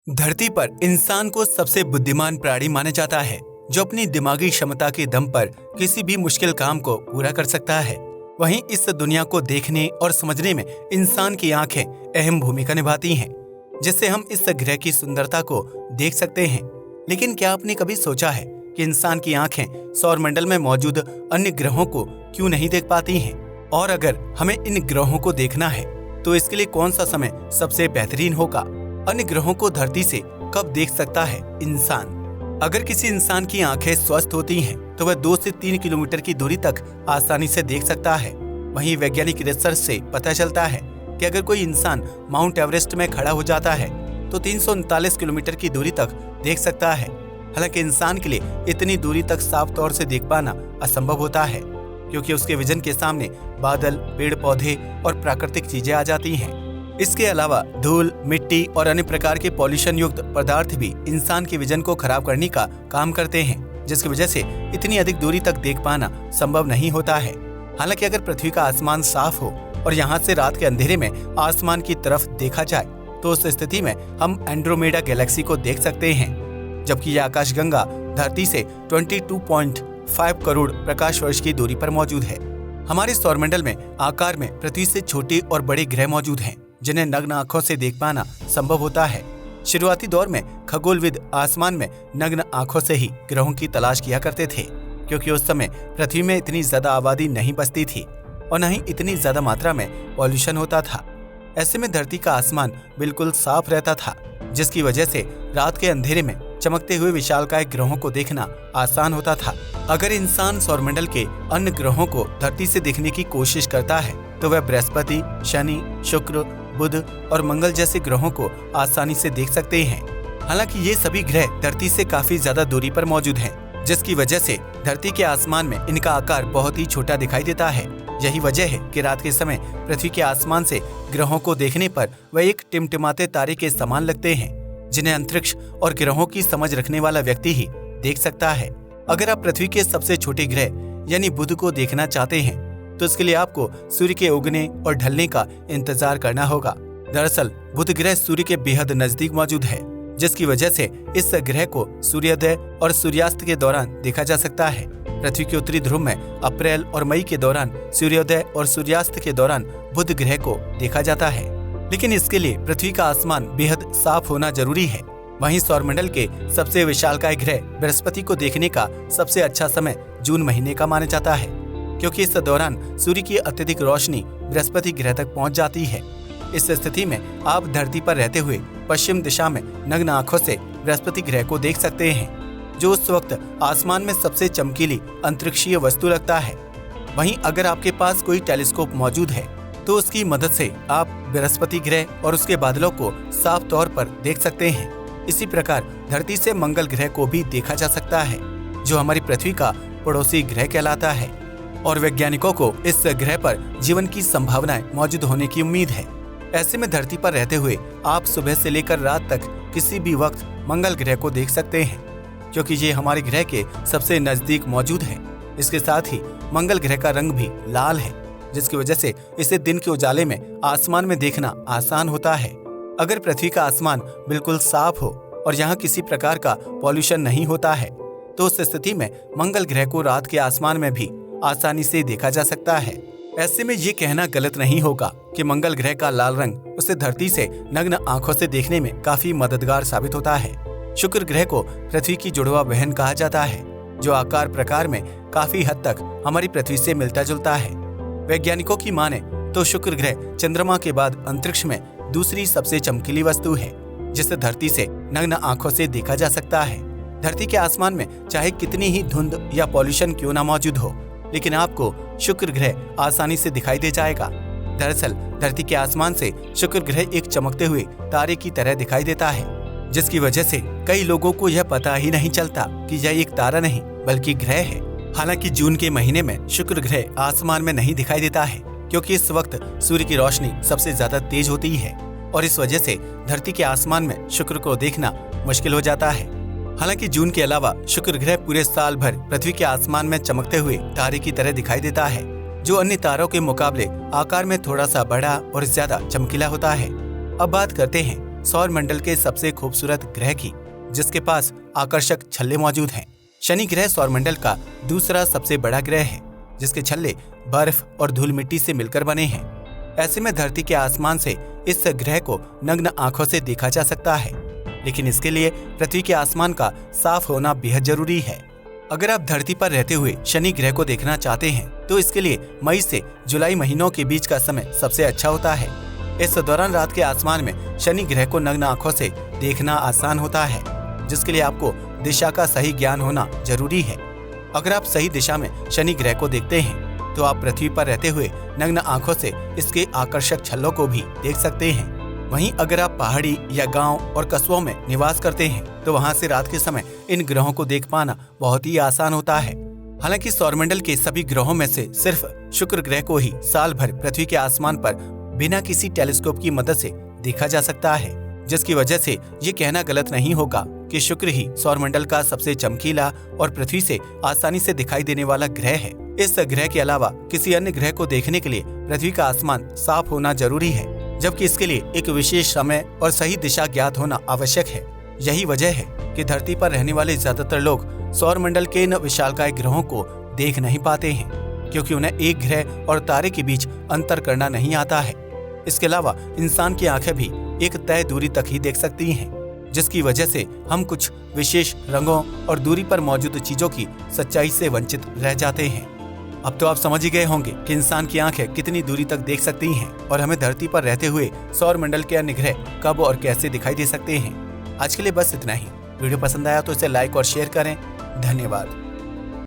धरती पर इंसान को सबसे बुद्धिमान प्राणी माना जाता है, जो अपनी दिमागी क्षमता के दम पर किसी भी मुश्किल काम को पूरा कर सकता है। वहीं इस दुनिया को देखने और समझने में इंसान की आंखें अहम भूमिका निभाती हैं, जिससे हम इस ग्रह की सुंदरता को देख सकते हैं। लेकिन क्या आपने कभी सोचा है कि इंसान की आंखें सौरमंडल में मौजूद अन्य ग्रहों को क्यों नहीं देख पाती हैं? और अगर हमें इन ग्रहों को देखना है तो इसके लिए कौन सा समय सबसे बेहतरीन होगा? अन्य ग्रहों को धरती से कब देख सकता है इंसान? अगर किसी इंसान की आंखें स्वस्थ होती हैं तो वह 2 से 3 किलोमीटर की दूरी तक आसानी से देख सकता है। वहीं वैज्ञानिक रिसर्च से पता चलता है कि अगर कोई इंसान माउंट एवरेस्ट में खड़ा हो जाता है तो 339 किलोमीटर की दूरी तक देख सकता है। हालांकि इंसान के लिए इतनी दूरी तक साफ तौर से देख पाना असंभव होता है, क्योंकि उसके विजन के सामने बादल, पेड़ पौधे और प्राकृतिक चीजें आ जाती हैं। इसके अलावा धूल, मिट्टी और अन्य प्रकार के पॉल्यूशन युक्त पदार्थ भी इंसान के विजन को खराब करने का काम करते हैं, जिसकी वजह से इतनी अधिक दूरी तक देख पाना संभव नहीं होता है। हालांकि अगर पृथ्वी का आसमान साफ हो और यहाँ से रात के अंधेरे में आसमान की तरफ देखा जाए तो उस स्थिति में हम एंड्रोमेडा गैलेक्सी को देख सकते हैं, जबकि यह आकाशगंगा धरती से 22.5 करोड़ प्रकाश वर्ष की दूरी पर मौजूद है। हमारे सौरमंडल में आकार में पृथ्वी से छोटे और बड़े ग्रह मौजूद हैं, जिन्हें नग्न आंखों से देख पाना संभव होता है। शुरुआती दौर में खगोलविद आसमान में नग्न आंखों से ही ग्रहों की तलाश किया करते थे, क्योंकि उस समय पृथ्वी में इतनी ज्यादा आबादी नहीं बसती थी और न ही इतनी ज्यादा मात्रा में पॉल्यूशन होता था। ऐसे में धरती का आसमान बिल्कुल साफ रहता था, जिसकी वजह से रात के अंधेरे में चमकते हुए विशालकाय ग्रहों को देखना आसान होता था। अगर इंसान सौरमंडल के अन्य ग्रहों को धरती से देखने की कोशिश करता है तो वह बृहस्पति, शनि, शुक्र, बुध और मंगल जैसे ग्रहों को आसानी से देख सकते हैं। हालांकि ये सभी ग्रह धरती से काफी ज्यादा दूरी पर मौजूद हैं, जिसकी वजह से धरती के आसमान में इनका आकार बहुत ही छोटा दिखाई देता है। यही वजह है कि रात के समय पृथ्वी के आसमान से ग्रहों को देखने पर वह एक टिमटिमाते तारे के समान लगते हैं, जिन्हें अंतरिक्ष और ग्रहों की समझ रखने वाला व्यक्ति ही देख सकता है। अगर आप पृथ्वी के सबसे छोटे ग्रह यानी बुध को देखना चाहते हैं तो इसके लिए आपको सूर्य के उगने और ढलने का इंतजार करना होगा। दरअसल बुध ग्रह सूर्य के बेहद नजदीक मौजूद है, जिसकी वजह से इस ग्रह को सूर्योदय और सूर्यास्त के दौरान देखा जा सकता है। पृथ्वी के उत्तरी ध्रुव में अप्रैल और मई के दौरान सूर्योदय और सूर्यास्त के दौरान बुध ग्रह को देखा जाता है, लेकिन इसके लिए पृथ्वी का आसमान बेहद साफ होना जरूरी है। वहीं सौरमंडल के सबसे विशालकाय ग्रह बृहस्पति को देखने का सबसे अच्छा समय जून महीने का माना जाता है, क्योंकि इस दौरान सूर्य की अत्यधिक रोशनी बृहस्पति ग्रह तक पहुंच जाती है। इस स्थिति में आप धरती पर रहते हुए पश्चिम दिशा में नग्न आंखों से बृहस्पति ग्रह को देख सकते हैं, जो उस वक्त आसमान में सबसे चमकीली अंतरिक्षीय वस्तु लगता है। वहीं अगर आपके पास कोई टेलीस्कोप मौजूद है तो उसकी मदद से आप बृहस्पति ग्रह और उसके बादलों को साफ तौर पर देख सकते हैं। इसी प्रकार धरती से मंगल ग्रह को भी देखा जा सकता है, जो हमारी पृथ्वी का पड़ोसी ग्रह कहलाता है, और वैज्ञानिकों को इस ग्रह पर जीवन की संभावनाएं मौजूद होने की उम्मीद है। ऐसे में धरती पर रहते हुए आप सुबह से लेकर रात तक किसी भी वक्त मंगल ग्रह को देख सकते हैं, क्योंकि ये हमारे ग्रह के सबसे नजदीक मौजूद है। इसके साथ ही मंगल ग्रह का रंग भी लाल है, जिसकी वजह से इसे दिन के उजाले में आसमान में देखना आसान होता है। अगर पृथ्वी का आसमान बिल्कुल साफ हो और यहाँ किसी प्रकार का पॉल्यूशन नहीं होता है तो उस स्थिति में मंगल ग्रह को रात के आसमान में भी आसानी से देखा जा सकता है। ऐसे में ये कहना गलत नहीं होगा कि मंगल ग्रह का लाल रंग उसे धरती से नग्न आंखों से देखने में काफी मददगार साबित होता है। शुक्र ग्रह को पृथ्वी की जुड़वा बहन कहा जाता है, जो आकार प्रकार में काफी हद तक हमारी पृथ्वी से मिलता जुलता है। वैज्ञानिकों की माने तो शुक्र ग्रह चंद्रमा के बाद अंतरिक्ष में दूसरी सबसे चमकीली वस्तु है, जिसे धरती से नग्न आंखों से देखा जा सकता है। धरती के आसमान में चाहे कितनी ही धुंध या पॉल्यूशन क्यों ना मौजूद हो, लेकिन आपको शुक्र ग्रह आसानी से दिखाई दे जाएगा। दरअसल धरती के आसमान से शुक्र ग्रह एक चमकते हुए तारे की तरह दिखाई देता है, जिसकी वजह से कई लोगों को यह पता ही नहीं चलता कि यह एक तारा नहीं बल्कि ग्रह है। हालांकि जून के महीने में शुक्र ग्रह आसमान में नहीं दिखाई देता है, क्योंकि इस वक्त सूर्य की रोशनी सबसे ज्यादा तेज होती है और इस वजह से धरती के आसमान में शुक्र को देखना मुश्किल हो जाता है। हालांकि जून के अलावा शुक्र ग्रह पूरे साल भर पृथ्वी के आसमान में चमकते हुए तारे की तरह दिखाई देता है, जो अन्य तारों के मुकाबले आकार में थोड़ा सा बड़ा और ज्यादा चमकीला होता है। अब बात करते हैं सौर मंडल के सबसे खूबसूरत ग्रह की, जिसके पास आकर्षक छल्ले मौजूद हैं। शनि ग्रह सौरमंडल का दूसरा सबसे बड़ा ग्रह है, जिसके छल्ले बर्फ और धूल मिट्टी से मिलकर बने हैं। ऐसे में धरती के आसमान से इस ग्रह को नग्न आंखों से देखा जा सकता है, लेकिन इसके लिए पृथ्वी के आसमान का साफ होना बेहद जरूरी है। अगर आप धरती पर रहते हुए शनि ग्रह को देखना चाहते हैं तो इसके लिए मई से जुलाई महीनों के बीच का समय सबसे अच्छा होता है। इस दौरान रात के आसमान में शनि ग्रह को नग्न आंखों से देखना आसान होता है, जिसके लिए आपको दिशा का सही ज्ञान होना जरूरी है। अगर आप सही दिशा में शनि ग्रह को देखते हैं तो आप पृथ्वी पर रहते हुए नग्न आंखों से इसके आकर्षक छल्लों को भी देख सकते हैं। वहीं अगर आप पहाड़ी या गांव और कस्बों में निवास करते हैं तो वहां से रात के समय इन ग्रहों को देख पाना बहुत ही आसान होता है। हालांकि सौरमंडल के सभी ग्रहों में से सिर्फ शुक्र ग्रह को ही साल भर पृथ्वी के आसमान पर बिना किसी टेलीस्कोप की मदद से देखा जा सकता है, जिसकी वजह से ये कहना गलत नहीं होगा कि शुक्र ही सौरमंडल का सबसे चमकीला और पृथ्वी से आसानी से दिखाई देने वाला ग्रह है। इस ग्रह के अलावा किसी अन्य ग्रह को देखने के लिए पृथ्वी का आसमान साफ होना जरूरी है, जबकि इसके लिए एक विशेष समय और सही दिशा ज्ञात होना आवश्यक है। यही वजह है कि धरती पर रहने वाले ज्यादातर लोग सौरमंडल के इन विशालकाय ग्रहों को देख नहीं पाते हैं, क्योंकि उन्हें एक ग्रह और तारे के बीच अंतर करना नहीं आता है। इसके अलावा इंसान की आंखें भी एक तय दूरी तक ही देख सकती हैं, जिसकी वजह से हम कुछ विशेष रंगों और दूरी पर मौजूद चीजों की सच्चाई से वंचित रह जाते हैं। अब तो आप समझ ही गए होंगे कि इंसान की आंखें कितनी दूरी तक देख सकती हैं और हमें धरती पर रहते हुए सौरमंडल के अन्य ग्रह कब और कैसे दिखाई दे सकते हैं। आज के लिए बस इतना ही। वीडियो पसंद आया तो इसे लाइक और शेयर करें। धन्यवाद।